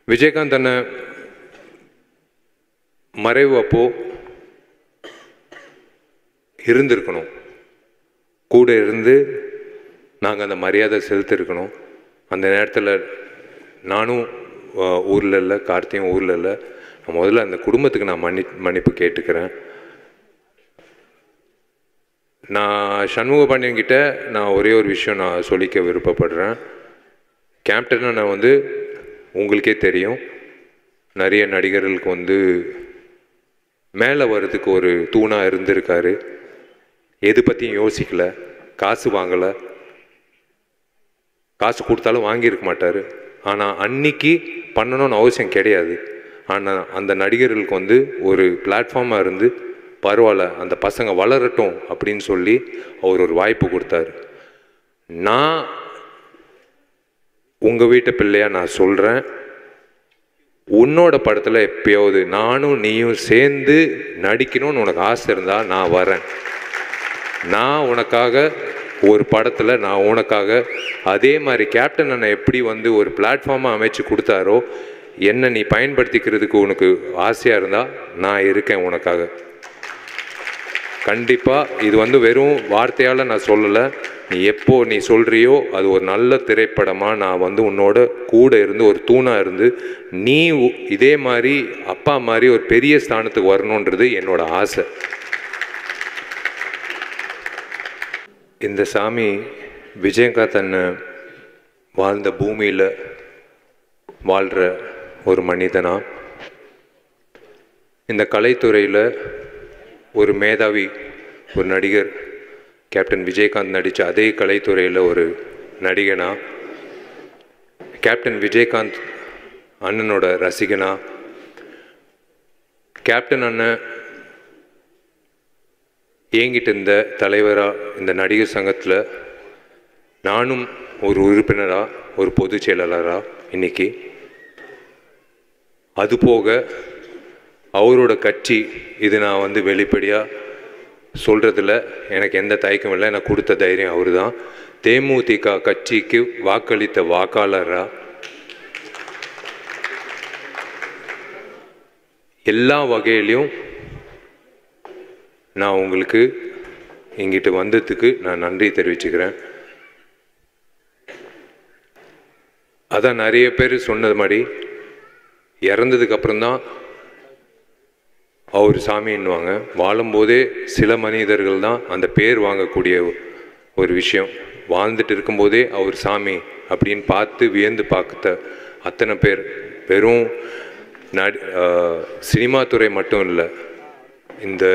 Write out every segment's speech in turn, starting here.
விஜயகாந்த் அண்ணன் மறைவு அப்போ இருந்திருக்கணும், கூட இருந்து நாங்கள் அந்த மரியாதை செலுத்திருக்கணும். அந்த நேரத்தில் நானும் ஊரில் இல்லை, கார்த்தியும் ஊரில் இல்லை. முதல்ல அந்த குடும்பத்துக்கு நான் மன்னிப்பு கேட்டுக்கிறேன். நான் சண்முக பாண்டியன்கிட்ட நான் ஒரே ஒரு விஷயம் நான் சொல்லிக்க விருப்பப்படுறேன். கேப்டனை நான் உங்களுக்கே தெரியும், நிறைய நடிகர்களுக்கு மேலே வர்றதுக்கு ஒரு தூணாக இருந்திருக்காரு. எது பற்றியும் யோசிக்கலை, காசு வாங்கலை, காசு கொடுத்தாலும் வாங்கியிருக்க மாட்டார். ஆனால் அன்னைக்கு பண்ணணும்னு அவசியம் கிடையாது. ஆனால் அந்த நடிகர்களுக்கு ஒரு பிளாட்ஃபார்மாக இருந்து பரவாயில்ல அந்த பசங்க வளரட்டும் அப்படின்னு சொல்லி அவர் ஒரு வாய்ப்பு கொடுத்தாரு. நான் உங்கள் வீட்டு பிள்ளையாக நான் சொல்கிறேன், உன்னோட படத்தில் எப்பயாவது நானும் நீயும் சேர்ந்து நடிக்கணும்னு உனக்கு ஆசை இருந்தால் நான் வரேன். நான் உனக்காக ஒரு படத்தில் நான் உனக்காக அதே மாதிரி கேப்டன் அண்ணன் எப்படி ஒரு பிளாட்ஃபார்மாக அமைச்சு கொடுத்தாரோ, என்னை நீ பயன்படுத்திக்கிறதுக்கு உனக்கு ஆசையாக இருந்தால் நான் இருக்கேன் உனக்காக. கண்டிப்பாக இது வெறும் வார்த்தையால் நான் சொல்லலை. நீ எப்போ நீ சொல்கிறியோ அது ஒரு நல்ல திரைப்படமாக நான் உன்னோட கூட இருந்து ஒரு தூணாக இருந்து நீ இதே மாதிரி அப்பா மாதிரி ஒரு பெரிய ஸ்தானத்துக்கு வரணுன்றது என்னோட ஆசை. இந்த சாமி விஜயகாந்த் அண்ணன் வாழ்ந்த பூமியில் வாழ்கிற ஒரு மனிதனா, இந்த கலைத்துறையில் ஒரு மேதாவி, ஒரு நடிகர், கேப்டன் விஜயகாந்த் நடித்த அதே கலைத்துறையில் ஒரு நடிகனா, கேப்டன் விஜயகாந்த் அண்ணனோட ரசிகனா, கேப்டன் அண்ணன் ஏங்கிட்டு இருந்த தலைவராக இந்த நடிகர் சங்கத்தில் நானும் ஒரு உறுப்பினராக, ஒரு பொதுச் செயலாளராக இன்னைக்கு, அதுபோக அவரோட கட்சி, இது நான் வெளிப்படையாக சொல்கிறதுல எனக்கு எந்த தயக்கம் இல்லை. எனக்கு கொடுத்த தைரியம் அவர் தான். தேமுதிக கட்சிக்கு வாக்களித்த வாக்காளராக எல்லா வகையிலையும் நான் உங்களுக்கு இங்கிட்டு வந்ததுக்கு நான் நன்றி தெரிவிச்சுக்கிறேன். அதான் நிறைய பேர் சொன்னது மாதிரி இறந்ததுக்கப்புறம்தான் அவர் சாமின்னுவாங்க. வாழும்போதே சில மனிதர்கள் தான் அந்த பேர் வாங்கக்கூடிய ஒரு விஷயம். வாழ்ந்துட்டு இருக்கும்போதே அவர் சாமி அப்படின்னு பார்த்து வியந்து பார்த்த அத்தனை பேர் வெறும் சினிமா துறை மட்டும் இல்லை. இந்த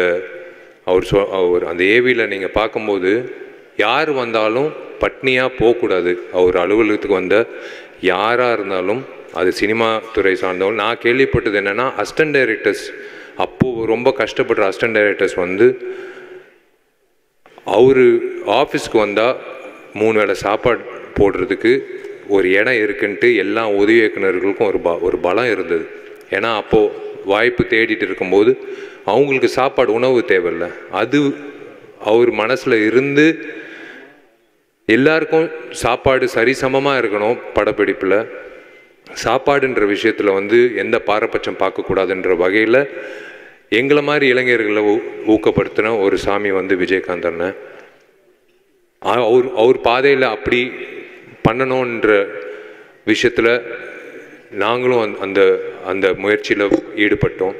அவர் அந்த ஏவியில் நீங்கள் பார்க்கும்போது யார் வந்தாலும் பட்னியாக போகக்கூடாது. அவர் அலுவலகத்துக்கு யாராக இருந்தாலும், அது சினிமா துறை சார்ந்தவங்க. நான் கேள்விப்பட்டது என்னென்னா, அசிஸ்டன்ட் டைரக்டர்ஸ் அப்போது ரொம்ப கஷ்டப்படுற அசிஸ்டன்ட் டைரக்டர்ஸ் அவர் ஆஃபீஸ்க்கு வந்தால் 3 வேளை சாப்பாடு போடுறதுக்கு ஒரு இடம் இருக்குன்ட்டு எல்லா உதவி இயக்குநர்களுக்கும் ஒரு பலம் இருந்தது. ஏன்னா அப்போது வாய்ப்பு தேடிட்டு இருக்கும்போது அவங்களுக்கு சாப்பாடு, உணவு தேவையில்லை. அது அவர் மனசில் இருந்து எல்லாருக்கும் சாப்பாடு சரிசமமாக இருக்கணும். படப்பிடிப்பில் சாப்பாடுன்ற விஷயத்தில் எந்த பாரபட்சம் பார்க்கக்கூடாதுன்ற வகையில் எங்களை மாதிரி இளைஞர்களை ஊக்கப்படுத்தின ஒரு சாமி விஜயகாந்த் அண்ணன். அவர் பாதையில் அப்படி பண்ணணுன்ற விஷயத்தில் நாங்களும் அந்த அந்த முயற்சியில் ஈடுபட்டோம்.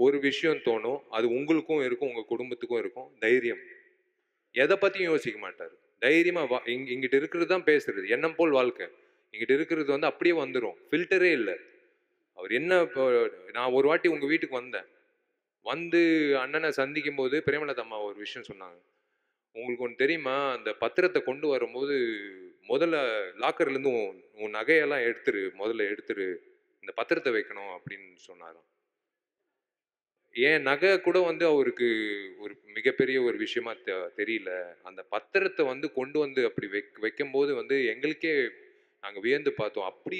ஒரு விஷயம் தோணும், அது உங்களுக்கும் இருக்கும், உங்கள் குடும்பத்துக்கும் இருக்கும். தைரியம். எதை பற்றியும் யோசிக்க மாட்டார். தைரியமாக இங்கிட்ட இருக்கிறது தான் பேசுறது. எண்ணம் போல் வாழ்க்கை. இங்கிட்ட இருக்கிறது அப்படியே வந்துடும். ஃபில்டரே இல்லை. அவர் என்ன, இப்போ நான் ஒரு வாட்டி உங்கள் வீட்டுக்கு வந்தேன். அண்ணனை சந்திக்கும் போது பிரேமலதா அம்மா ஒரு விஷயம் சொன்னாங்க. உங்களுக்கு ஒன்று தெரியுமா, அந்த பத்திரத்தை கொண்டு வரும்போது முதல்ல லாக்கர்லேருந்து உன் நகையெல்லாம் முதல்ல எடுத்துரு, இந்த பத்திரத்தை வைக்கணும் அப்படின்னு சொன்னாராம். என் நகை கூட அவருக்கு ஒரு மிகப்பெரிய ஒரு விஷயமா தெரியல. அந்த பத்திரத்தை கொண்டு அப்படி வைக்கும்போது எங்களுக்கே நாங்கள் வியந்து பார்த்தோம். அப்படி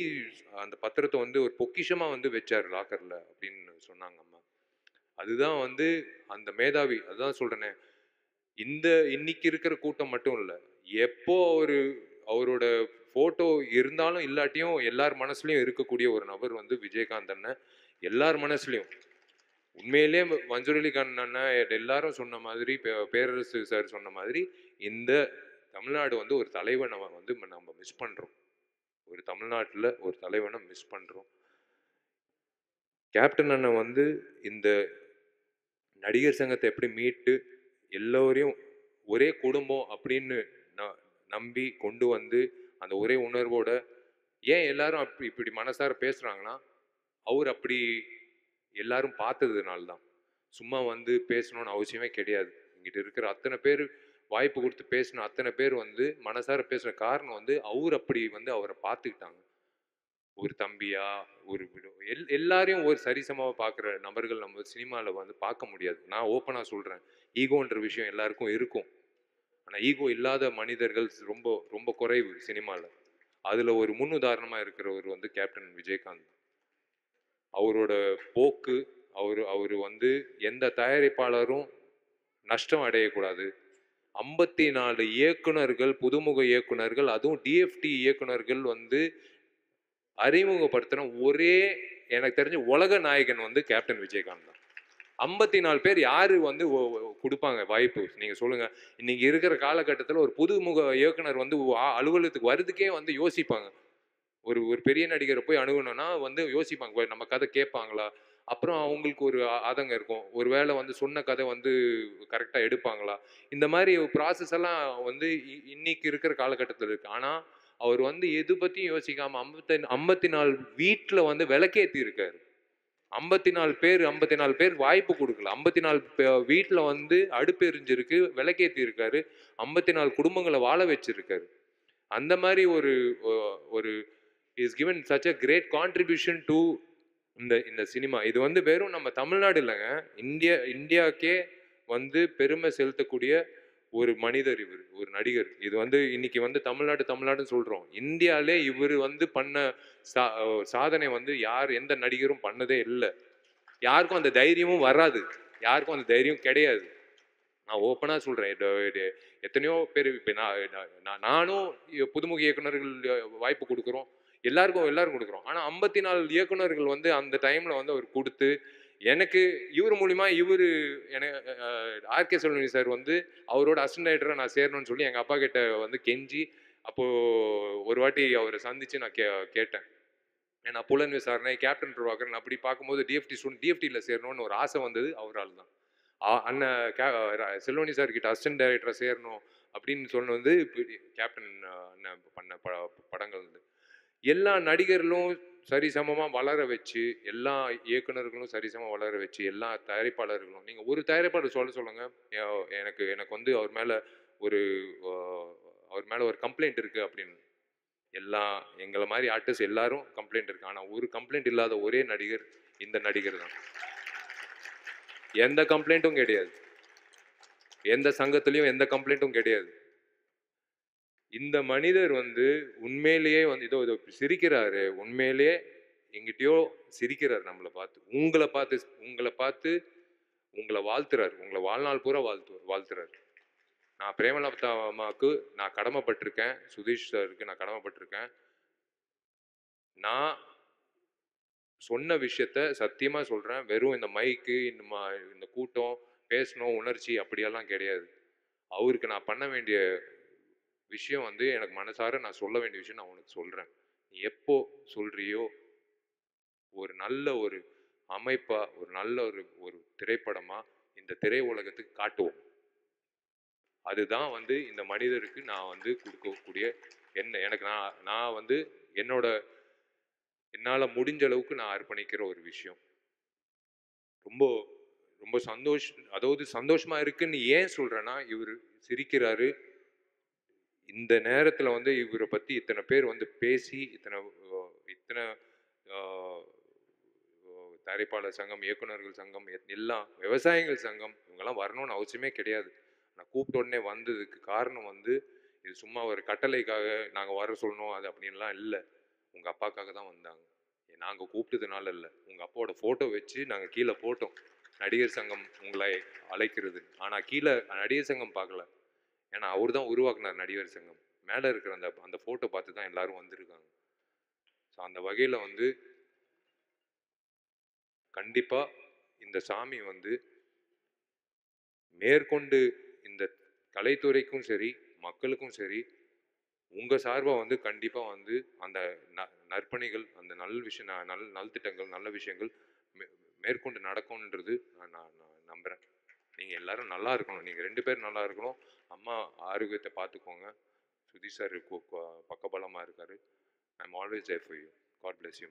அந்த பத்திரத்தை ஒரு பொக்கிஷமாக வச்சார் லாக்கரில் அப்படின்னு சொன்னாங்க அம்மா. அதுதான் அந்த மேதாவி. அதுதான் சொல்கிறேனே, இன்னைக்கு இருக்கிற கூட்டம் மட்டும் இல்லை, எப்போ அவரோட ஃபோட்டோ இருந்தாலும் இல்லாட்டியும் எல்லார் மனசுலையும் இருக்கக்கூடிய ஒரு நபர் வந்து விஜயகாந்த் அண்ணன். எல்லார் மனசுலையும். உண்மையிலேயே மன்சூர் அலிகான் அண்ணன் எல்லாரும் சொன்ன மாதிரி, பேரரசு சார் சொன்ன மாதிரி, இந்த தமிழ்நாடு வந்து ஒரு தலைவனை வந்து நம்ம மிஸ் பண்றோம். ஒரு தமிழ்நாட்டில் ஒரு தலைவனை மிஸ் பண்றோம். கேப்டன் அண்ணன் வந்து இந்த நடிகர் சங்கத்தை எப்படி மீட்டு எல்லோரையும் ஒரே குடும்பம் அப்படின்னு நம்பி கொண்டு வந்து அந்த ஒரே உணர்வோட ஏன் எல்லாரும் அப்படி இப்படி மனசார பேசுறாங்கன்னா அவர் அப்படி எல்லாரும் பார்த்ததுனால தான். சும்மா வந்து பேசணும்னு அவசியமே கிடையாது. இங்கிட்ட இருக்கிற அத்தனை பேர் வாய்ப்பு கொடுத்து பேசின அத்தனை பேர் வந்து மனசார பேசுற காரணம் வந்து அவர் அப்படி வந்து அவரை பார்த்துக்கிட்டாங்க. ஒரு தம்பியா ஒரு எல்லாரையும் ஒரு சரிசமாவை பார்க்குற நபர்கள் நம்ம சினிமாவில் வந்து பார்க்க முடியாது. நான் ஓப்பனாக சொல்கிறேன், ஈகோன்ற விஷயம் எல்லாருக்கும் இருக்கும். ஆனால் ஈகோ இல்லாத மனிதர்கள் ரொம்ப ரொம்ப குறைவு சினிமாவில். அதில் ஒரு முன் உதாரணமாக இருக்கிறவர் வந்து கேப்டன் விஜயகாந்த். அவரோட போக்கு, அவர் வந்து எந்த தயாரிப்பாளரும் நஷ்டம் அடையக்கூடாது. 54 இயக்குனர்கள், புதுமுக இயக்குனர்கள், அதுவும் டிஎஃப்டி இயக்குனர்கள் வந்து அறிமுகப்படுத்தின ஒரே எனக்கு தெரிஞ்ச உலக நாயகன் வந்து கேப்டன் விஜயகாந்த் தான். 54 பேர் யாரு வந்து கொடுப்பாங்க வாய்ப்பு? நீங்க சொல்லுங்க. இன்னைக்கு இருக்கிற காலகட்டத்தில் ஒரு புதுமுக இயக்குனர் வந்து அலுவலகத்துக்கு வர்றதுக்கே வந்து யோசிப்பாங்க. ஒரு ஒரு பெரிய நடிகரை போய் அணுகணும்னா வந்து யோசிப்பாங்க, நம்ம கதை கேட்பாங்களா? அப்புறம் அவங்களுக்கு ஒரு ஆதங்கம் இருக்கும். ஒரு வேளை வந்து சொன்ன கதை வந்து கரெக்டாக எடுப்பாங்களா? இந்த மாதிரி ப்ராசஸ் எல்லாம் வந்து இன்னைக்கு இருக்கிற காலகட்டத்தில் இருக்கு. ஆனால் அவர் வந்து எது பற்றியும் யோசிக்காம 54 வீட்டில் வந்து விளக்கேற்றி இருக்காரு. 54 பேர் வாய்ப்பு கொடுக்கல. 54 வீட்டில் வந்து அடுப்பு எரிஞ்சிருக்கு, விளக்கேற்றி இருக்காரு. 54 குடும்பங்களை வாழ வச்சிருக்காரு. அந்த மாதிரி ஒரு ஒரு is given such a great contribution to இந்த சினிமா. இது வந்து வெறும் நம்ம தமிழ்நாடு இல்லைங்க, இந்தியாவுக்கே வந்து பெருமை செலுத்தக்கூடிய ஒரு மனிதர் இவர், ஒரு நடிகர். இது வந்து இன்னைக்கு வந்து தமிழ்நாடுன்னு சொல்றோம். இந்தியாவிலே இவர் வந்து பண்ண சாதனை வந்து எந்த நடிகரும் பண்ணதே இல்லை. யாருக்கும் அந்த தைரியமும் வராது, யாருக்கும் அந்த தைரியம் கிடையாது. நான் ஓப்பனாக சொல்றேன். எத்தனையோ பேர் இப்போ நானும் புதுமுக இயக்குனர்கள் வாய்ப்பு கொடுக்குறோம், எல்லாருக்கும் கொடுக்குறோம். ஆனால் 54 இயக்குனர்கள் வந்து அந்த டைம்ல வந்து அவர் கொடுத்து எனக்கு இவர் மூலிமா ஆர்கே செல்வமணி சார் வந்து அவரோட அசிஸ்டன்ட் டைரக்டராக நான் சேரணும்னு சொல்லி எங்கள் அப்பா கிட்ட வந்து கெஞ்சி, அப்போது ஒரு வாட்டி அவரை சந்தித்து நான் கேட்டேன். ஏன்னா புலன் விசாரணை, கேப்டன் பிரபாகரன் அப்படி பார்க்கும்போது டிஎஃப்டியில் சேரணும்னு ஒரு ஆசை வந்தது அவரால் தான். அண்ணன் செல்வமணி சார் கிட்ட அசிஸ்டன்ட் டைரக்டராக சேரணும் அப்படின்னு சொன்ன வந்து கேப்டன் அண்ணன் பண்ண படங்கள் வந்து எல்லா நடிகர்களும் சரிசமமாக வளர வச்சு, எல்லா இயக்குநர்களும் சரிசமமாக வளர வச்சு, எல்லா தயாரிப்பாளர்களும் நீங்கள் ஒரு தயாரிப்பாளர் சொல்லுங்க, எனக்கு வந்து அவர் மேலே ஒரு கம்ப்ளைண்ட் இருக்குது அப்படின்னு. எங்களை மாதிரி ஆர்டிஸ்ட் எல்லாரும் கம்ப்ளைண்ட் இருக்கு. ஆனால் ஒரு கம்ப்ளைண்ட் இல்லாத ஒரே நடிகர் இந்த நடிகர் தான். எந்த கம்ப்ளைண்ட்டும் கிடையாது, எந்த சங்கத்திலையும் எந்த கம்ப்ளைண்ட்டும் கிடையாது. இந்த மனிதர் வந்து உண்மையிலேயே வந்து இதோ சிரிக்கிறாரு, உண்மையிலேயே எங்கிட்டயோ சிரிக்கிறார். நம்மளை பார்த்து உங்களை பார்த்து உங்களை வாழ்த்துறாரு, உங்களை வாழ்நாள் பூரா வாழ்த்துறாரு. நான் பிரேமலதா அம்மாவுக்கு நான் கடமைப்பட்டிருக்கேன், சுதீஷ் சாருக்கு நான் கடமைப்பட்டிருக்கேன். நான் சொன்ன விஷயத்த சத்தியமா சொல்றேன். வெறும் இந்த மைக்கு, இந்த கூட்டம், பேசணும், உணர்ச்சி அப்படியெல்லாம் கிடையாது. அவருக்கு நான் பண்ண வேண்டிய விஷயம் வந்து எனக்கு மனசார நான் சொல்ல வேண்டிய விஷயம் நான் உனக்கு சொல்றேன். நீ எப்போ சொல்றியோ ஒரு நல்ல ஒரு அமைப்பா, ஒரு நல்ல ஒரு திரைப்படமா இந்த திரை உலகத்துக்கு காட்டுவோம். அதுதான் வந்து இந்த மனிதருக்கு நான் வந்து கொடுக்கக்கூடிய எனக்கு நான் வந்து என்னால் முடிஞ்ச அளவுக்கு நான் அர்ப்பணிக்கிற ஒரு விஷயம். ரொம்ப ரொம்ப சந்தோஷமா இருக்குன்னு ஏன் சொல்றேன்னா, இவர் சிரிக்கிறாரு. இந்த நேரத்தில் வந்து இவரை பற்றி இத்தனை பேர் வந்து பேசி இத்தனை தயாரிப்பாளர் சங்கம், இயக்குநர்கள் சங்கம், எல்லாம் விவசாயிகள் சங்கம், இவங்கெல்லாம் வரணும்னு அவசியமே கிடையாது. நான் கூப்பிட்ட உடனே வந்ததுக்கு காரணம் வந்து இது சும்மா ஒரு கட்டளைக்காக நாங்கள் வர சொல்லணும் அது அப்படின்லாம் இல்லை. உங்கள் அப்பாக்காக தான் வந்தாங்க. நாங்கள் கூப்பிட்டதுனால இல்லை, உங்கள் அப்பாவோட ஃபோட்டோ வச்சு நாங்கள் கீழே போட்டோம் நடிகர் சங்கம் உங்களை அழைக்கிறது. ஆனால் கீழே நடிகர் சங்கம் பார்க்கல. ஏன்னா அவர் தான் உருவாக்குனார் நடிகர் சங்கம். மேலே இருக்கிற அந்த அந்த ஃபோட்டோ பார்த்து தான் எல்லாரும் வந்திருக்காங்க. ஸோ அந்த வகையில் வந்து கண்டிப்பாக இந்த சாமி வந்து மேற்கொண்டு இந்த கலைத்துறைக்கும் சரி மக்களுக்கும் சரி உங்கள் சார்பாக வந்து கண்டிப்பாக வந்து அந்த நற்பணிகள் அந்த நல் விஷயம் நல் திட்டங்கள் நல்ல விஷயங்கள் மேற்கொண்டு நடக்கும்ன்றது நான் நம்புகிறேன். நீங்கள் எல்லாரும் நல்லா இருக்கணும். நீங்கள் 2 பேரும் நல்லா இருக்கணும். அம்மா ஆரோக்கியத்தை பார்த்துக்கோங்க. சுதீஷ் சார் பக்கபலமாக இருக்கார். I am always there for you. God bless you.